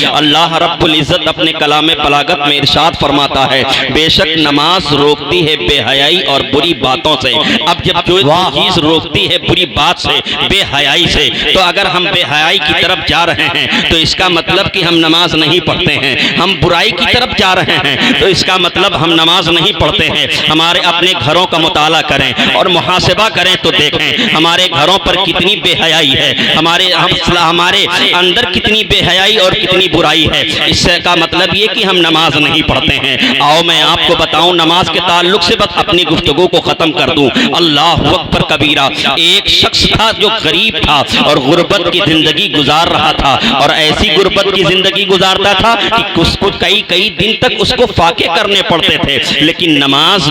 اللہ رب العزت اپنے کلام بلاغت میں ارشاد فرماتا ہے بے شک نماز روکتی ہے بے حیائی اور بری باتوں سے۔ اب جب جو چیز روکتی ہے بری بات سے، بے حیائی سے، تو اگر ہم بے حیائی کی طرف جا رہے ہیں تو اس کا مطلب کہ ہم نماز نہیں پڑھتے ہیں۔ ہم برائی کی طرف جا رہے ہیں تو اس کا مطلب ہم نماز نہیں پڑھتے ہیں۔ ہمارے اپنے گھروں کا مطالعہ کریں اور محاسبہ کریں تو دیکھیں ہمارے گھروں پر کتنی بے حیائی ہے، ہمارے اندر کتنی بے حیائی اور کتنی برائی ہے۔ اس سے کا مطلب یہ کہ ہم نماز نہیں پڑھتے ہیں۔ آؤ میں آپ کو بتاؤں نماز کے تعلق سے بس اپنی گفتگو کو ختم کر دوں۔ اللہ اکبر کبیرہ۔ ایک شخص تھا جو غریب تھا اور غربت کی زندگی گزار رہا تھا، اور ایسی غربت کی زندگی گزارتا تھا کہ اس کو کئی دن تک اس کو فاقے کرنے پڑتے تھے، لیکن نماز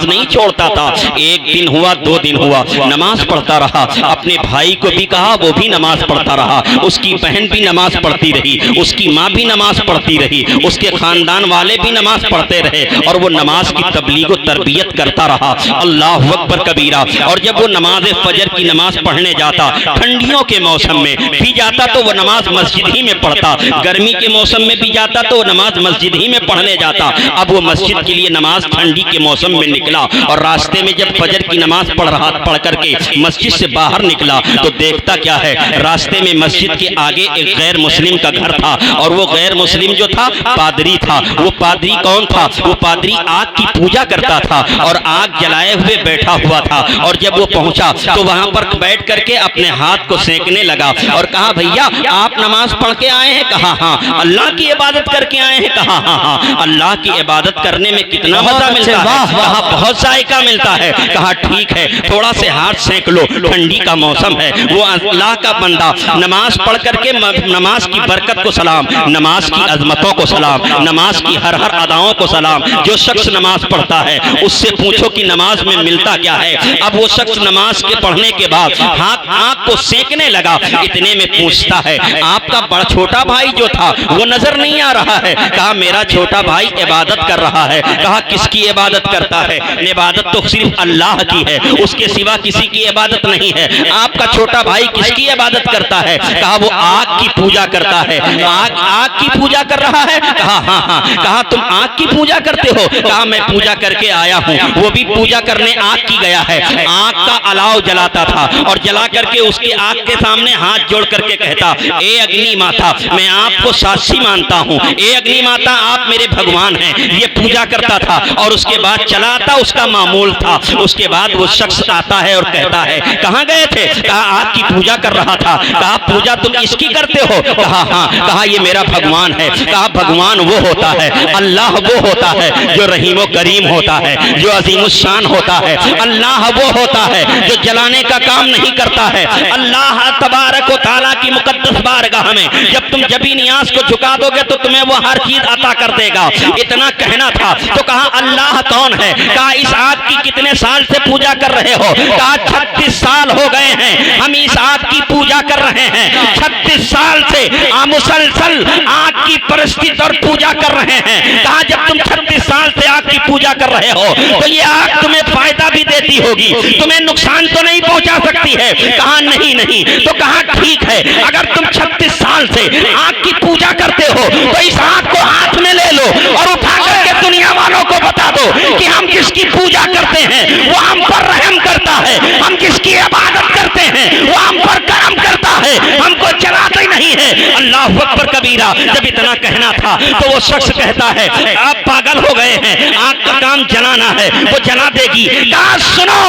نہیں چھوڑتا تھا۔ ایک دن ہوا، 2 دن ہوا، نماز پڑھتا رہا۔ اپنے بھائی کو بھی کہا، وہ بھی نماز پڑھتا رہا۔ اس کی بہن بھی نماز پڑھتی رہی، اس کی ماں بھی نماز پڑھتی رہی، اس کے خاندان والے بھی نماز پڑھتے رہے، اور وہ نماز کی تبلیغ و تربیت کرتا رہا۔ اللہ اکبر کبیرہ۔ اور جب وہ نماز فجر کی نماز پڑھنے جاتا، ٹھنڈیوں کے موسم میں بھی جاتا تو وہ نماز مسجد ہی میں پڑھتا، گرمی کے موسم میں بھی جاتا تو وہ نماز مسجد ہی میں پڑھنے جاتا۔ اب وہ مسجد کے لیے نماز ٹھنڈی کے موسم میں نکلا، اور راستے میں جب فجر کی نماز پڑھ کر کے مسجد سے باہر نکلا تو دیکھتا کیا ہے، راستے میں مسجد کے آگے ایک غیر مسلم کا گھر تھا، اور وہ غیر مسلم جو تھا پادری تھا۔ وہ پادری کون تھا؟ وہ پادری آگ کی پوجا کرتا تھا اور آگ جلائے ہوئے بیٹھا ہوا تھا۔ اور جب وہ پہنچا تو وہاں پر بیٹھ کر کے اپنے ہاتھ کو سینکنے لگا اور کہا بھیا آپ نماز پڑھ کے آئے ہیں؟ کہا ہاں۔ اللہ کی عبادت کر کے آئے ہیں؟ کہا ہاں ہاں۔ اللہ کی عبادت کرنے میں کتنا مزہ ملتا ہے؟ کہا بہت ذائقہ ملتا ہے۔ کہا ٹھیک ہے، تھوڑا سے ہاتھ سینک لو، ٹھنڈی کا موسم ہے۔ وہ اللہ کا بندہ نماز پڑھ کر کے نماز کی برکت کو سلام، نماز کی عظمتوں کو سلام، نماز کی ہر اداؤں کو سلام۔ جو شخص نماز پڑھتا ہے اس سے پوچھو کہ نماز میں ملتا کیا ہے۔ اب وہ شخص نماز کے پڑھنے کے بعد آنکھ کو سینکنے لگا، اتنے میں پوچھتا ہے آپ کا بڑا چھوٹا بھائی جو تھا وہ نظر نہیں آ رہا ہے؟ کہا میرا چھوٹا بھائی عبادت کر رہا ہے۔ کہا کس کی عبادت کرتا ہے؟ عبادت تو صرف اللہ کی ہے، اس کے سوا کسی کی عبادت نہیں ہے۔ آپ کا چھوٹا بھائی کس کی عبادت کرتا ہے؟ کہا وہ آگ کی پوجا کرتا ہے۔ آگ کی پوجا کر رہا ہے؟ کہا ہاں ہاں۔ کہا تم آگ کی پوجا کرتے ہو؟ کہا میں پوجا کر کے آیا ہوں۔ وہ بھی پوجا کرنے آگ کی گیا ہے، آگ کا الاؤ جلاتا تھا اور جلا کر کے اس کی آگ کے سامنے ہاتھ جوڑ کر کے کہتا اے اگنی ماتا میں آپ کو ساچی مانتا ہوں، اے اگنی ماتا آپ میرے بھگوان ہیں۔ یہ پوجا کرتا تھا اور اس کے بعد چلا آتا، اس کا معمول تھا۔ اس کے بعد وہ شخص آتا ہے اور کہتا ہے کہاں گئے تھے؟ کہا آگ کی پوجا کر رہا تھا۔ کہا پوجا تم اس کی کرتے ہو؟ کہا ہاں۔ کہا یہ میرا بھگوان ہے۔ کہا بھگوان وہ ہوتا ہے، اللہ وہ ہوتا ہے جو رحیم و کریم ہوتا ہے، جو عظیم الشان ہوتا ہے۔ اللہ وہ ہوتا ہے جو جلانے کا کام نہیں کرتا ہے۔ اللہ تبارک و تعالیٰ کی مقدس بارگاہ میں جب تم جبی نیاز کو جھکا دو گے تو تمہیں وہ ہر چیز عطا کر دے گا۔ اتنا کہنا تھا تو کہا اللہ کون ہے؟ کہا اس آگ کی کتنے سال سے پوجا کر رہے ہو؟ کہا 36 سال ہو گئے ہیں ہم اس آگ کی پوجا کر رہے ہیں۔ 36 سال سے مسلسل آگ کی پرستش اور پوجا کر رہے ہیں۔ کہا جب تم 36 سال سے آگ کی پوجا کر رہے ہو تو یہ آگ تمہیں فائدہ بھی دیتی ہوگی، تمہیں نقصان تو نہیں پہنچا سکتی ہے؟ کہا نہیں نہیں۔ تو کہا ٹھیک ہے، اگر تم 36 سال سے آگ کی پوجا کرتے ہو تو اس آگ کو ہاتھ میں لے لو اور اٹھا کر کے دنیا والوں کو بتا دو کہ ہم جس کی پوجا کرتے ہیں وہ ہم پر رحم کرتا ہے، ہم جس کی عبادت کرتے ہیں وہ ہم پر کرم کرتا ہے، ہم کو چلاتا ہی نہیں ہے۔ اللہ اکبر کبیرہ۔ جب اتنا کہنا تھا تو وہ شخص کہتا ہے آپ پاگل ہو گئے ہیں، آگ کا کام جلانا ہے، وہ جلا دے گی۔ کہا سنو،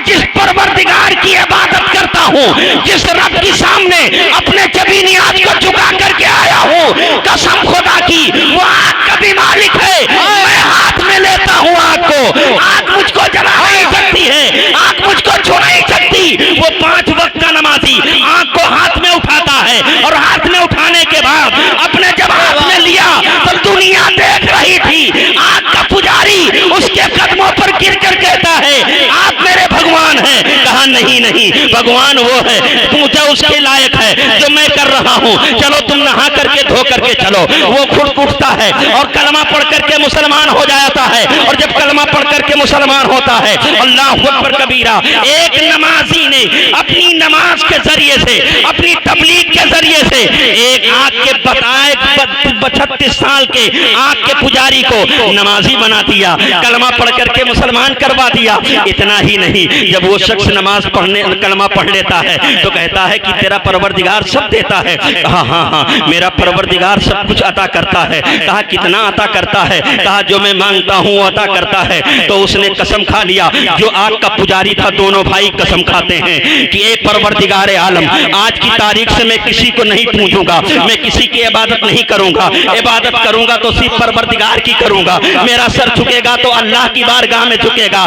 جس پروردگار کی عبادت کرتا ہوں، جس رب کے سامنے اپنے جبی نیاز کو جھکا کر کے آیا ہوں، قسم خدا کی وہ آگ کا بھی مالک ہے، میں ہاتھ میں لیتا ہوں آگ کو، آگ مجھ کو جلا نہیں سکتی ہے، آگ مجھ کو چھو نہیں سکتی۔ وہ 5 وقت کا نمازی آگ کو ہاتھ میں اٹھاتا ہے اور ہاتھ میں اٹھانے کے بعد اپنے جب ہاتھ میں لیا تو دنیا دیکھ رہی تھی، آگ کا پجاری اس کے قدموں پر گر کر کہتا ہے آپ میرے بھگوان ہیں۔ کہا نہیں نہیں، بھگوان وہ ہے، پوجا اس کے لائق ہے جو میں کر رہا ہوں، چلو تم نہا کر کے دھو ہو کر کے چلو، وہ خود اٹھتا ہے اور کلمہ پڑھ کر کے مسلمان ہو جاتا ہے، اور جب کلمہ پڑھ کر کے مسلمان ہوتا ہے، اللہ اکبر کبیرہ، ایک نمازی نے اپنی نماز کے ذریعے سے، اپنی تبلیغ کے ذریعے سے ایک آنکھ کے 36 سال کے آنکھ کے پجاری کو نمازی بنا دیا، کلمہ پڑھ کر کے مسلمان کروا دیا۔ اتنا ہی نہیں، جب وہ شخص نماز پڑھنے کلمہ پڑھ لیتا ہے تو کہتا ہے کہ تیرا پروردگار سب دیتا ہے۔ کہا ہاں میرا پروردگار سب کچھ عطا کرتا ہے۔ کہا کتنا عطا کرتا ہے؟ کہا جو میں مانگتا ہوں وہ عطا کرتا ہے۔ تو اس نے قسم کھا لیا، جو آگ کا پجاری تھا، دونوں بھائی قسم کھاتے ہیں کہ اے پروردگار عالم، آج کی تاریخ سے میں کسی کو نہیں پوجوں گا، میں کسی کی عبادت نہیں کروں گا، عبادت کروں گا تو صرف پروردگار کی کروں گا، میرا سر جھکے گا تو اللہ کی بارگاہ میں جھکے گا،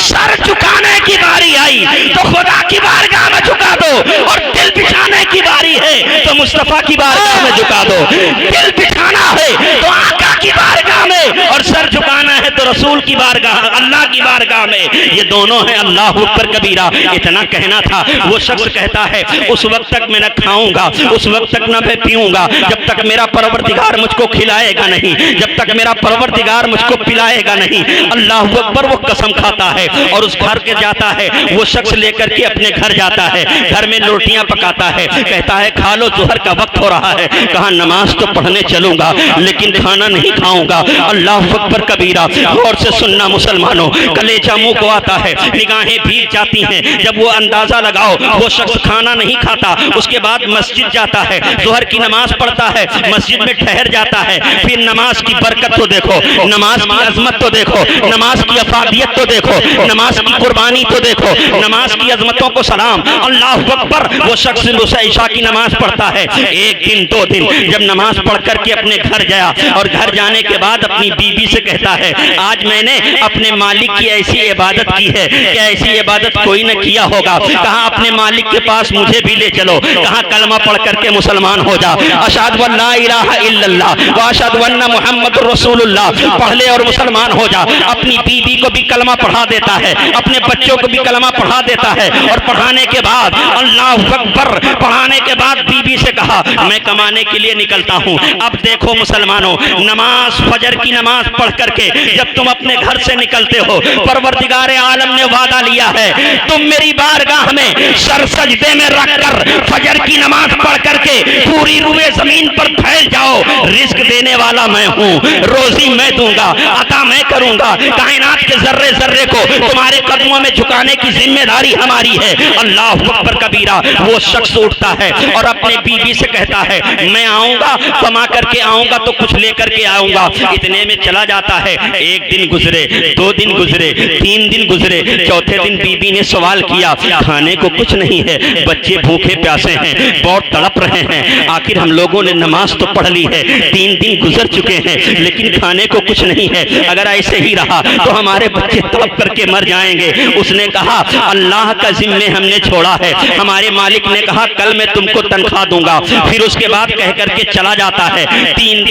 سر جھکانے کی باری آئی تو خدا کی بارگاہ میں جھکا دو، اور دل بچھانے کی باری ہے تو مصطفیٰ کی بارگاہ میں جھکا دو۔ دل بچھانا ہے تو آقا کی بارگاہ میں، اور سر جھکانا ہے تو رسول کی بارگاہ، اللہ کی بارگاہ میں، یہ دونوں ہیں۔ اللہ اکبر کبیرہ۔ اتنا کہنا تھا، وہ شخص کہتا ہے اس وقت تک میں نہ کھاؤں گا، اس وقت تک نہ میں پیوں گا جب تک میرا پروردگار مجھ کو کھلائے گا نہیں، جب تک میرا پروردگار مجھ کو پلائے گا نہیں۔ اللہ اکبر۔ وہ قسم کھاتا ہے اور اس گھر کے جاتا ہے، وہ شخص لے کر کے اپنے گھر جاتا ہے، گھر میں روٹیاں پکاتا ہے، کہتا ہے کھا لو، ظہر کا وقت ہو رہا ہے۔ کہا نماز تو پڑھنے چلوں گا لیکن کھانا نہیں کھاؤں گا۔ اللہ اکبر کبیرہ۔ غور سے سننا مسلمانوں، کلیجہ منہ کو آتا ہے، نگاہیں بھیگ جاتی ہیں۔ جب وہ اندازہ لگاؤ، وہ شخص کھانا نہیں کھاتا، اس کے بعد مسجد جاتا ہے، ظہر کی نماز پڑھتا ہے، مسجد میں ٹھہر جاتا ہے، پھر نماز کی برکت تو دیکھو، نماز کی عظمت تو دیکھو، نماز کی افادیت تو دیکھو، نماز کی قربانی تو دیکھو، نماز کی عظمتوں کو سلام۔ اللہ اکبر۔ وہ شخص عشاء کی نماز پڑھتا ہے، ایک دن دو دن، جب نماز پڑھ کر کے اپنے گھر گیا اور گھر جانے کے بعد اپنی بیوی سے کہتا ہے آج میں نے اپنے مالک کی ایسی عبادت کی ہے کہ ایسی عبادت کوئی نہ کیا ہوگا۔ کہا اپنے مالک کے پاس مجھے بھی لے چلو۔ کہا کلمہ پڑھ کر کے مسلمان ہو جا، اشہد ان لا الہ الا اللہ واشہد ان محمد رسول اللہ پڑھ لے اور مسلمان ہو جا۔ اپنی بیوی کو بھی کلمہ پڑھا دیتا ہے، اپنے بچوں کو بھی کلمہ پڑھا دیتا ہے، اور پڑھانے کے بعد اللہ اکبر، پڑھانے کے بعد بیوی سے کہا میں کمانے کے لیے نکلتا ہوں۔ اب دیکھو مسلمانوں، نماز فجر کی نماز پڑھ کر کے جب تم اپنے گھر سے نکلتے ہو، پروردگار عالم نے وعدہ لیا ہے تم میری بارگاہ میں سر سجدے میں رکھ کر فجر کی نماز پڑھ کر کے پوری روئے زمین پر پھیل جاؤ، رزق دینے والا میں ہوں، روزی میں دوں گا، عطا میں کروں گا، کائنات کے ذرے ذرے کو تمہارے قدموں میں جھکانے کی ذمہ داری ہماری ہے۔ اللہ اکبر کبیرہ۔ وہ شخص اٹھتا ہے اور اپنے بیوی سے کہتا ہے میں آؤں گا، کما کر کے آؤں گا تو کچھ لے کر کے آؤں گا۔ اتنے میں چلا جاتا ہے، ایک دن گزرے، دو دن گزرے، تین دن گزرے، چوتھے دن بیوی نے سوال کیا کھانے کو کچھ نہیں ہے، بچے بھوکے پیاسے ہیں، بہت تڑپ رہے ہیں، آخر ہم لوگوں نے نماز تو پڑھ لی ہے، 3 دن گزر چکے ہیں لیکن کھانے کو کچھ نہیں ہے، اگر ایسے ہی رہا تو ہمارے بچے تڑپ کر کے مر جائیں گے۔ اس نے کہا اللہ کا ذمہ ہم نے چھوڑا ہے۔ ہمارے مالک نے کہا کل میں تم کو تنخواہ دوں گا۔ پھر اس کے بعد کہہ کر کے چلا جاتا ہے۔ 3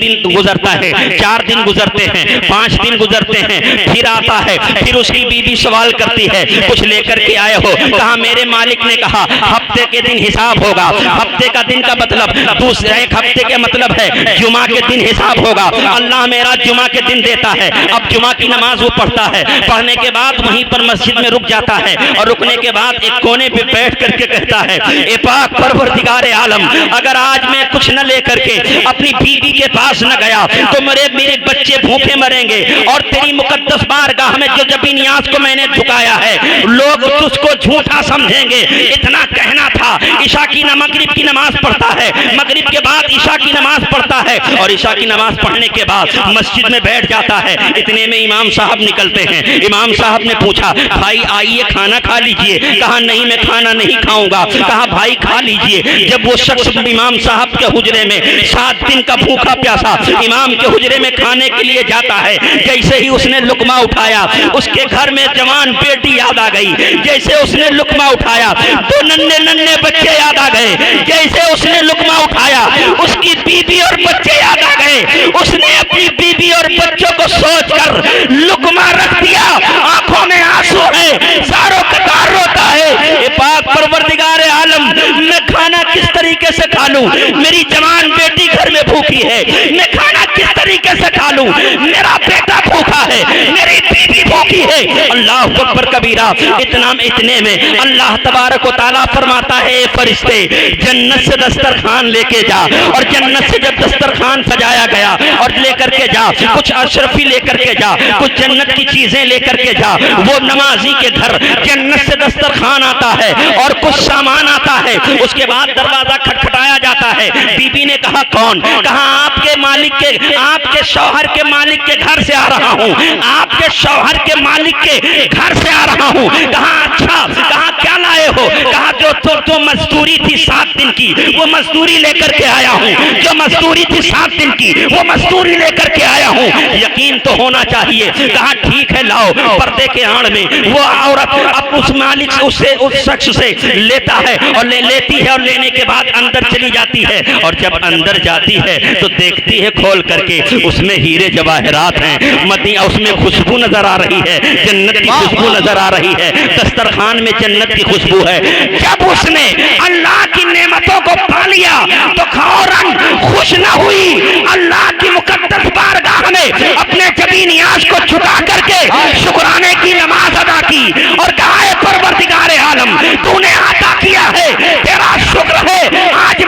دن گزرتا ہے، 4 دن گزرتے ہیں، 5 دن گزرتے ہیں، پھر آتا ہے، پھر اس کی بیوی سوال کرتی ہے کچھ لے کر کے آئے ہو؟ کہا میرے مالک نے کہا ہفتے کے دن حساب ہوگا۔ ہفتے کا دن کا مطلب دوسرے ایک ہفتے کے مطلب ہے جمعہ کے دن حساب ہوگا۔ اللہ میرا جمعہ کے دن دیتا ہے۔ اب جمعہ کی نماز وہ پڑھتا ہے، پڑھنے کے بعد وہیں پر مسجد میں رک جاتا ہے، اور رکنے کے بعد ایک کونے پہ بیٹھ کر کے کہتا ہے اے پاک پروردگار عالم، اگر آج میں کچھ نہ لے کر کے اپنی بیوی کے پاس نہ گیا تو میرے بچے بھوکے مریں گے، اور تیری مقدس بارگاہ میں جو جبی نیاز کو میں نے جھکایا ہے لوگ تجھ کو جھوٹا سمجھیں گے۔ اتنا کہنا تھا، عشاء کی مغرب کی نماز پڑھتا ہے، مغرب کے بعد عشاء کی نماز پڑھتا ہے، اور عشاء کی نماز پڑھنے کے بعد مسجد میں بیٹھ جاتا ہے۔ اتنے میں امام صاحب نکلتے ہیں۔ امام صاحب نے پوچھا بھائی آئیے کھانا کھا لیجئے۔ کہا نہیں میں کھانا نہیں کھاؤں گا۔ کہا بھائی کھا لیجئے۔ جب وہ شخص امام صاحب کے حجرے میں 7 دن کا بھوکا پیاسا امام کے حجرے میں کھانے کے لیے جاتا ہے، جیسے ہی اس نے لقمہ اٹھایا اس کے گھر میں جوان بیٹی یاد آ گئی۔ جیسے اس نے لقمہ اٹھایا تو ننھے بچے یاد آ گئے۔ جیسے اس نے لقمہ اٹھایا اس کی بیوی اور بچے یاد آ گئے۔ اس نے اپنی بیوی اور بچوں کو سوچ کر لقمہ رکھ دیا، آنکھوں میں آنسو ہے، زاروں قطار روتا ہے۔ اے پاک پروردگار عالم، میں کھانا کس طریقے سے کھا لوں، میری جوان بیٹی گھر میں بھوکی ہے، میں کھانا کس طریقے سے کھا لوں، میرا بیٹا بھوکا ہے، میری بیوی بھوکی ہے۔ اللہ اکبر کبیرہ۔ اتنے میں اللہ تبارک و تعالیٰ فرماتا ہے اے فرشتے جنت سے دسترخوان لے کے جا، اور جنت سے جب دسترخوان سجایا گیا اور لے کر کے جا، کچھ اشرفی لے کر کے جا، کچھ جنت کی چیزیں لے کر کے جا، وہ نمازی کے گھر جنت سے دسترخوان آتا ہے اور کچھ سامان آتا ہے، اس کے بعد دروازہ کھٹکھٹایا جاتا ہے، بی بی نے کہا کون؟ کہا آپ کے مالک کے، آپ کے شوہر کے مالک کے گھر سے آ رہا ہوں، آپ کے شوہر کے مالک کے گھر سے آ رہا ہوں۔ کہا اچھا، کہا کیا لائے ہو؟ کہا جو مزدوری تھی 7 دن کی وہ مزدوری لے کر کے آیا ہوں، جو مزدوری تھی 7 دن کی وہ مزدوری لے کر کے آیا ہوں، یقین تو ہونا چاہیے۔ کہا ٹھیک ہے لاؤ۔ پردے کے آڑ میں وہ عورت اب اس مالک سے، اس شخص سے لیتا ہے اور لیتی ہے، اور لینے کے بعد اندر چلی جاتی ہے، اور جب اندر جاتی ہے تو دیکھتی ہے کھول کر کے اس میں ہیرے جواہرات ہیں، اس میں خوشبو نظر آ رہی ہے، جنت کی خوشبو نظر آ رہی ہے، دسترخوان میں جنت کی خوشبو ہے۔ جب اس نے اللہ کی نعمتوں کو پا لیا تو فوراً خوش نہ ہوئی، اللہ کی مقدس بارگاہ میں اپنے جبین نیاز کو چھٹا کر کے شکرانے کی نماز ادا کی اور کہا اے پروردگار عالم تو نے عطا کیا ہے، تیرا شکر ہے۔ آج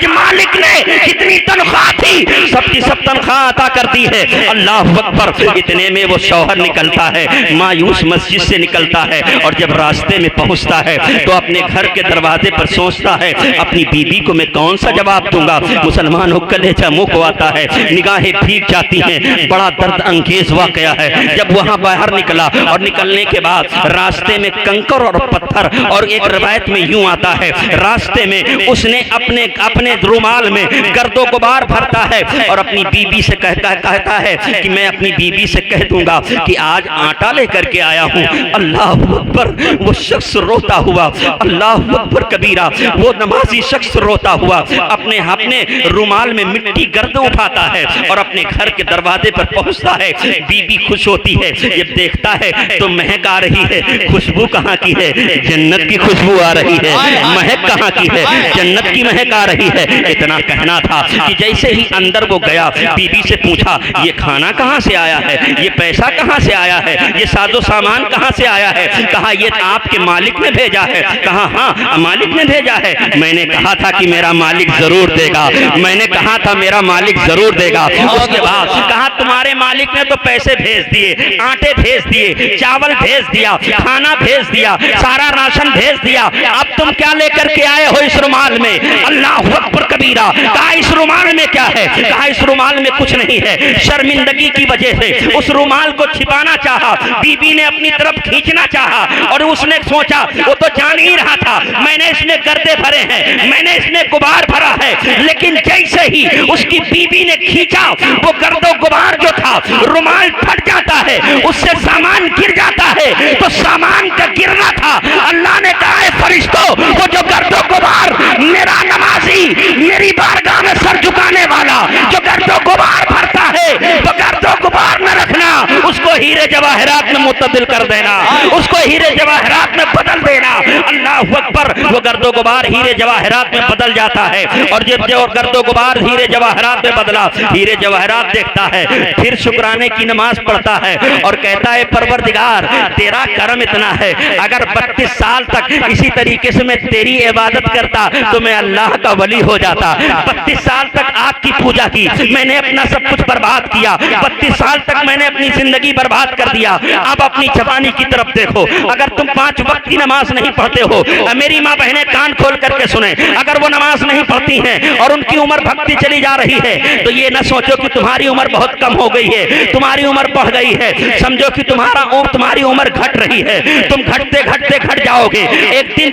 مالک نے جتنی تنخواہ تھی سب کی سب تنخواہ عطا کر دی ہے۔ اللہ اکبر۔ اتنے میں وہ شوہر نکلتا ہے، مایوس مسجد سے نکلتا ہے، اور جب راستے میں پہنچتا ہے تو اپنے گھر کے دروازے پر سوچتا ہے اپنی بیوی کو میں کون سا جواب دوں گا۔ مسلمانوں کلیجہ منہ کو آتا ہے، نگاہیں بھیگ جاتی ہیں، بڑا درد انگیز واقعہ ہے۔ جب وہاں باہر نکلا اور نکلنے کے بعد راستے میں کنکر اور پتھر، اور ایک روایت میں یوں آتا ہے راستے میں اس نے اپنے رومال میں گرد و غبار بھرتا ہے اور اپنی بیوی سے کہتا ہے کہ میں اپنی بیوی سے کہہ دوں گا کہ آج آٹا لے کر کے آیا ہوں۔ اللہ اکبر۔ وہ شخص روتا ہوا، اللہ اکبر کبیرہ، وہ نمازی شخص روتا ہوا اپنے رومال میں مٹی گرد اٹھاتا ہے اور اپنے گھر کے دروازے پر پہنچتا ہے۔ بیوی خوش ہوتی ہے، جب دیکھتا ہے تو مہک آ رہی ہے، خوشبو کہاں کی ہے؟ جنت کی خوشبو آ رہی ہے۔ مہک کہاں کی ہے؟ جنت کی مہک آ رہی ہے۔ اتنا کہنا تھا کہ جیسے ہی اندر وہ گیا، بیوی سے پوچھا یہ کھانا کہاں سے آیا ہے، یہ پیسہ کہاں سے آیا ہے، یہ ساز و سامان کہاں سے آیا ہے؟ کہا یہ آپ کے مالک نے بھیجا ہے۔ کہا ہاں مالک نے بھیجا ہے، میں نے کہا تھا کہ میرا مالک ضرور دے گا، میں نے کہا تھا میرا مالک ضرور دے گا۔ اس کے بعد کہا تمہارے مالک نے تو پیسے بھیج دیے، آٹے بھیج دیے، چاول بھیج دیا، کھانا بھیج دیا، سارا راشن بھیج دیا، اب تم کیا لے کر کے آئے ہو اس رومال میں؟ اللہ اکبر کبیرہ۔ کہا اس رومال میں کیا ہے؟ کہا اس رومال میں کچھ نہیں ہے۔ شرمندگی کی وجہ سے اس رومال کو چھپانا چاہا، بیوی نے اپنی طرف کھینچنا چاہا، اور اس نے سوچا وہ تو جان ہی رہا تھا میں نے اس میں گردے بھرے ہیں، میں نے اس میں غبار بھرا ہے، لیکن جیسے ہی اس کی بیوی نے کھینچا وہ گرد و غبار جو تھا رومال پھٹ جاتا ہے، اس سے سامان گر جاتا ہے، تو سامان کا گرنا تھا۔ اللہ نے کہا ہے فرشتوں وہ جو گرد و غبار میرا نمازی میری بارگاہ میں سر جھکانے والا جو گرد و غبار بھرتا ہے تو گرد و غبار میں رکھنا، اس کو ہیرے جواہرات میں متبدل کر دینا، اس کو ہیرے جواہرات میں بدل دینا۔ اللہ اکبر۔ وہ گرد و غبار ہیرے جواہرات میں بدل جاتا ہے، اور جب جو گرد و غبار ہیرے جواہرات میں بدلا، ہیرے جواہرات دیکھتا ہے، پھر شکرانے کی نماز پڑھتا ہے اور کہتا ہے پروردگار تیرا کرم اتنا ہے، اگر 32 سال تک اسی طریقے سے میں تیری عبادت کرتا تو میں اللہ کا ولی ہو جاتا۔ 32 سال تک آپ کی پوجا کی، میں نے اپنا سب کچھ برباد کیا، 32 سال تک میں نے اپنی زندگی برباد کر دیا۔ اب اپنی جوانی کی طرف دیکھو، اگر تم 5 وقت کی نماز نہیں پڑھتے ہو، میری ماں بہنیں کان کھول کر کے سنیں، اگر وہ نماز نہیں پڑھتی ہیں اور ان کی عمر بھگتی چلی جا رہی ہے تو یہ نہ سوچو کہ تمہاری عمر بہت کم ہو گئی ہے، تمہاری عمر بڑھ گئی ہے، سمجھو کہ تمہاری عمر گھٹ رہی ہے، تم گھٹتے گھٹتے گھٹ جاؤ گے، ایک دن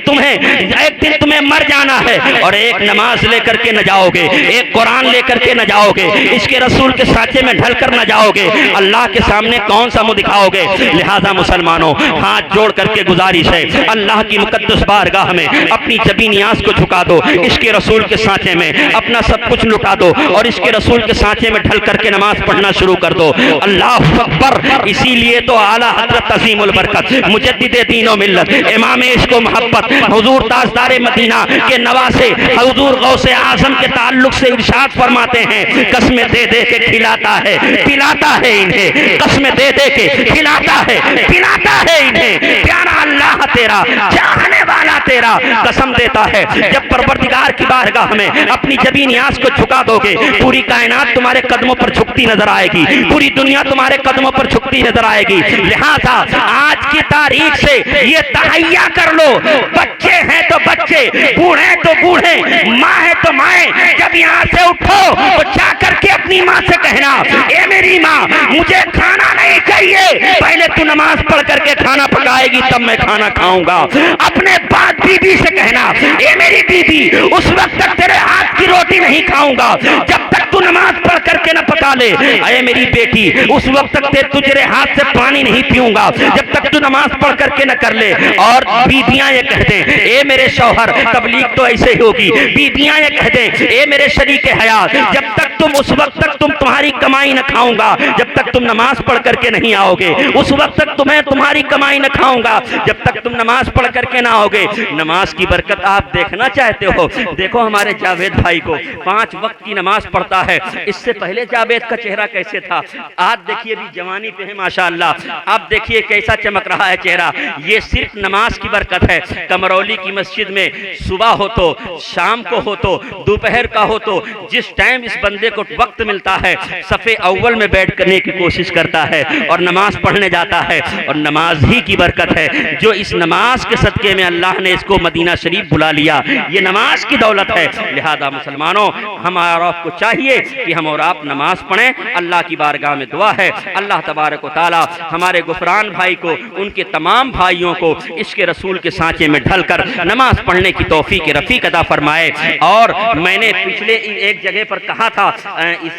تمہیں مر جانا ہے، اور ایک نماز لے کر کے نہ جاؤ گے، ایک قرآن لے کر کے نہ جاؤ گے، اس کے رسول کے سانچے میں ڈھل کر نہ جاؤ گے، اللہ کے سامنے کون سا منہ دکھاؤ گے؟ لہذا مسلمانوں ہاتھ جوڑ کر کے گزارش ہے، اللہ کی مقدس بارگاہ میں اپنی جبی نیاز کو جھکا دو، اس کے رسول کے سانچے میں اپنا سب کچھ لٹا دو اور اس کے رسول کے سانچے میں ڈھل کر کے نماز پڑھنا شروع کر دو۔ اللہ اکبر۔ اسی لیے تو اعلیٰ حضرت عظیم البرکت مجدد دین و ملت امام عشق و محبت حضور تاجدار مدینہ کے نواسے حضور غوث اعظم کے تعلق سے ارشاد فرماتے ہیں، قسمیں دے دے کے کھلاتا ہے پلاتا ہے انہیں، قسمیں دے دے کے کھلاتا ہے پلاتا ہے انہیں، پیارا اللہ تیرا، چاہنے والا تیرا، قسم دیتا ہے جب پروردگار کی بارگاہ میں اپنی جبی نیاز کو جھکا دو گے، پوری کائنات تمہارے قدموں پر جھکتی نظر آئے گی، پوری دنیا تمہارے قدموں پر جھکتی نظر آئے گی۔ لہذا آج کی تاریخ سے یہ تہیا کر لو، بچے ہیں تو بچے، بوڑھے تو بوڑھے، ماں ہے تو مائیں، جب یہاں سے اٹھو تو جا کر کے اپنی ماں سے کہنا، اے میری ماں مجھے کھانا نہیں چاہیے، پہلے تو نماز پڑھ کر کے کھانا پکائے گی تب میں کھانا کھاؤں گا۔ اپنے باپ بیوی سے کہنا، اے میری بیوی اس وقت تک تیرے ہاتھ کی روٹی نہیں کھاؤں گا جب تک تو نماز پڑھ کر کے نہ پکا لے، اے میری بیٹی اس وقت تک تجھے ہاتھ سے پانی نہیں پیوں گا جب تک تو نماز پڑھ کر کے نہ کر لے۔ اور بیویاں یہ کہہ دیں، اے میرے شوہر، تبلیغ تو ایسے ہی ہوگی، بیویاں یہ کہہ دیں، اے میرے شریک حیات، جب تک تم اس وقت تک تمہاری کمائی نہ کھاؤں گا جب تک تم نماز پڑھ کر کے نہیں آؤ گے، اس وقت تک تمہاری کمائی نہ کھاؤں گا جب تک تم نماز پڑھ کر کے نہ آؤ گے۔ نماز کی برکت آپ دیکھنا چاہتے ہو، دیکھو ہمارے جاوید بھائی کو 5 وقت کی نماز پڑھتا ہے۔ اس سے پہلے جاوید کا چہرہ کیسے تھا؟ آج دیکھیے بھی جوانی پہ ہے ماشاءاللہ، آپ دیکھیے کیسا چمک رہا ہے چہرہ، یہ صرف نماز کی برکت ہے۔ کمرولی کی مسجد میں صبح ہو تو شام کو ہو تو دوپہر کا ہو تو جس ٹائم اس بندے کو وقت ملتا ہے صفے اول میں بیٹھ کرنے کی کوشش کرتا ہے اور نماز پڑھنے جاتا ہے، اور نماز ہی کی برکت ہے جو اس نماز کے صدقے میں اللہ نے اس کو مدینہ شریف بلا لیا، یہ نماز کی دولت ہے۔ لہذا مسلمانوں ہم اور آپ کو چاہیے کہ ہم اور آپ نماز پڑھیں، اللہ کی بارگاہ میں دعا ہے اللہ تبارک و تعالی ہمارے غفران بھائی کو، ان کے تمام بھائیوں کو عشق رسول کے سانچے میں ڈھل کر نماز پڑھنے کی توفیق رفیق عطا فرمائے۔ اور میں نے پچھلے ایک جگہ پر کہا تھا،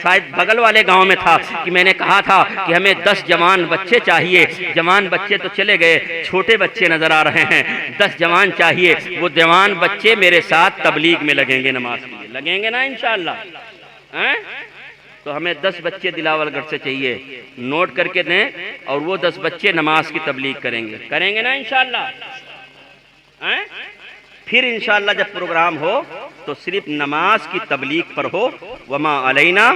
شاید بغل والے گاؤں میں تھا، کہ میں نے کہا تھا کہ ہمیں 10 جوان بچے چاہیے، جوان بچے تو چلے گئے، چھوٹے بچے نظر آ رہے ہیں، 10 جوان چاہیے، وہ جوان بچے میرے ساتھ تبلیغ میں لگیں گے، نماز کے لیے لگیں گے نا انشاءاللہ۔ تو ہمیں 10 بچے دلاول گڑھ سے چاہیے، نوٹ کر کے دیں، اور وہ 10 بچے نماز کی تبلیغ کریں گے نا انشاءاللہ۔ پھر انشاءاللہ جب پروگرام ہو تو صرف نماز کی تبلیغ پر ہو، وما علینا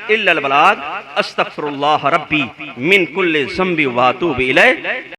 الا البلاغ، استغفر اللہ ربی من کل ذنب واتوب الیہ۔